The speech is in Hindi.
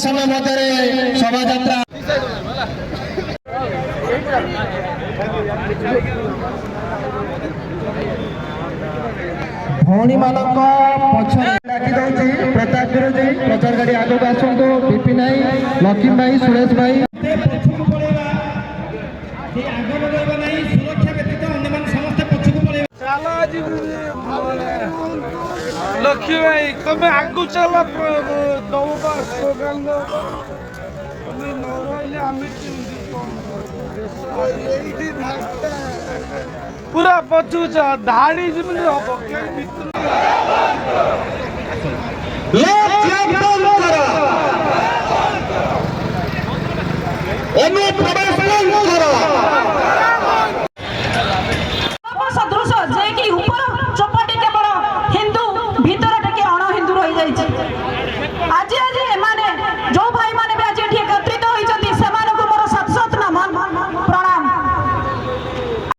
समय मध्य शोभा यात्रा भौणी मानक पछरे डाकी दउछि प्रताप गुरुजी प्रचार गाड़ी आगो आसंतो विपिन भाई लक्ष्मी भाई सुरेश भाई पछकु पळेबा से आगो बगैबा नहीं सुरक्षा व्यतीत अन्य मान समस्त पछकु पळेबा चला जी लक्ष्मी भाई तमे आगु चला दौबा स्लोगन दो तमे न रहले आमी पूरा पछु धाड़ी जमी हम